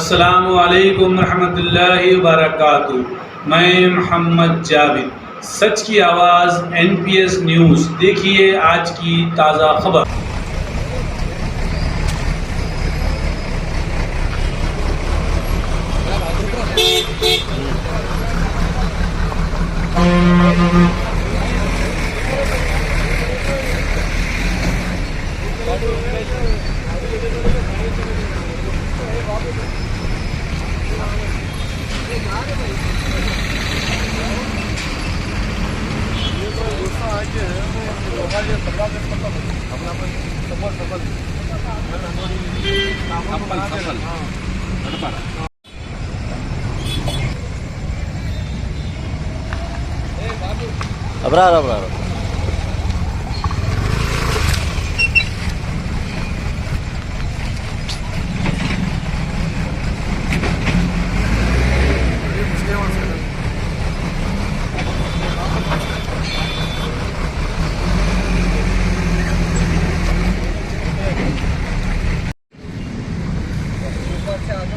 अस्सलामु अलैकुम रहमतुल्लाहि व बरकातुहू। मैं मोहम्मद जावेद, सच की आवाज़ NPS न्यूज़। देखिए आज की ताज़ा खबर। अबरार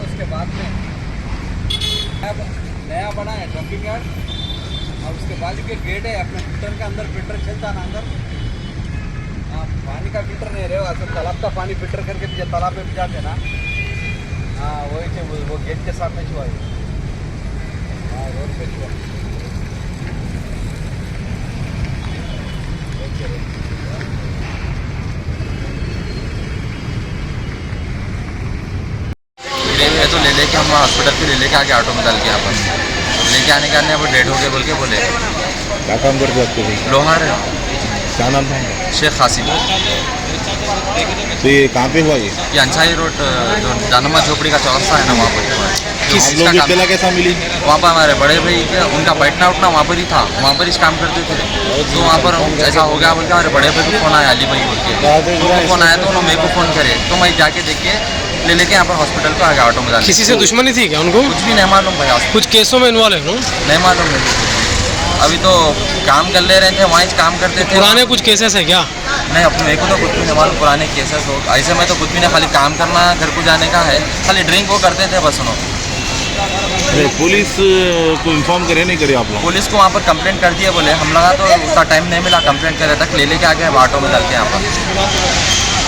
उसके बाद में नया बना है डंपिंग यार्ड, और उसके बाजू के गेट है अपने फिल्टर के अंदर। फिल्टर चलता ना अंदर, हाँ, पानी का फिल्टर नहीं रहे, असल तालाब का पानी फिल्टर करके भी तालाब में भी जाते ना। हाँ वही वो गेट के सामने छुआ है। हाँ रोड पे छुआ। है तो ले लेके हम हॉस्पिटल पे ले लेके आके ऑटो में डाल के अपन लेके आने के आने अब डेट हो गए बोल के बोले। क्या काम करते हो आपके भाई? लोहार है। क्या नाम था उनका? शेख कासिम। तो ये कहाँ पे हुआ ये अंसारी रोड जो जानमा झोपड़ी का चौरास्ता है ना, वहाँ पर हुआ है। आप लोगों की इत्तला कैसा मिली? वहाँ पर हमारे बड़े भाई का उनका बैठना उठना वहाँ पर ही था, वहाँ पर ही काम करते थे। तो वहाँ पर ऐसा हो गया बोल के हमारे बड़े भाई को फ़ोन आया, अली भाई बोल के उनको फ़ोन आया, तो उन्होंने मेरे को फ़ोन करे, तो मैं जाके देख के ले लेके यहाँ पर हॉस्पिटल को आ गया ऑटो में डाल। किसी से दुश्मनी थी क्या उनको? कुछ भी नहीं मालूम भैया, कुछ केसों में इन्वॉल्व है ना? नहीं मालूम है। अभी तो काम कर ले रहे थे, वहीं काम करते थे। पुराने कुछ केसेस है क्या? नहीं, अपने मेरे को तो कुछ भी नहीं मालूम पुराने केसेस हो ऐसे में तो कुछ भी नहीं, खाली काम करना घर को जाने का है, खाली ड्रिंक वो करते थे बस उन्होंने। पुलिस को इन्फॉर्म करे नहीं करे आप लोग? पुलिस को वहाँ पर कंप्लेंट कर दिया, बोले हम लगा तो उतना टाइम नहीं मिला कंप्लेंट करे तक, ले लेके आ गए ऑटो में डाल के यहाँ पर।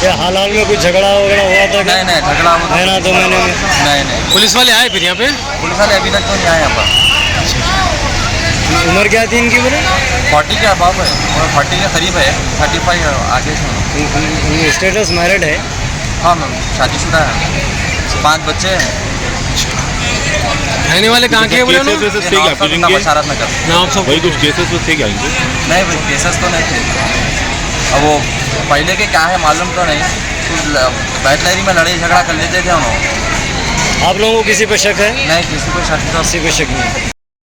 हाल हाल में कुछ झगड़ा वगैरह हुआ था? नहीं झगड़ा हुआ है ना, तो मैंने नहीं। पुलिस वाले आए फिर यहाँ पे? पुलिस वाले अभी तक तो नहीं आए यहाँ पर। उम्र क्या थी इनकी? बोले 40 के अबाव है, और 40 के करीब है, 35 आगे से। स्टेटस मैरिड है? हाँ मैम, शादीशुदा है, 5 बच्चे हैं। रहने वाले कहाँ के बोले? बशारत नगर। नाम सब भाई कुछ केसेस तो थे क्या इनके? नहीं भाई, केसेस तो नहीं थे। अब वो पहले के क्या है मालूम तो नहीं, बैटलरी में लड़ाई झगड़ा कर लेते थे उन्होंने। आप लोगों को किसी पे शक है? नहीं, किसी को शक किसी पे शक नहीं।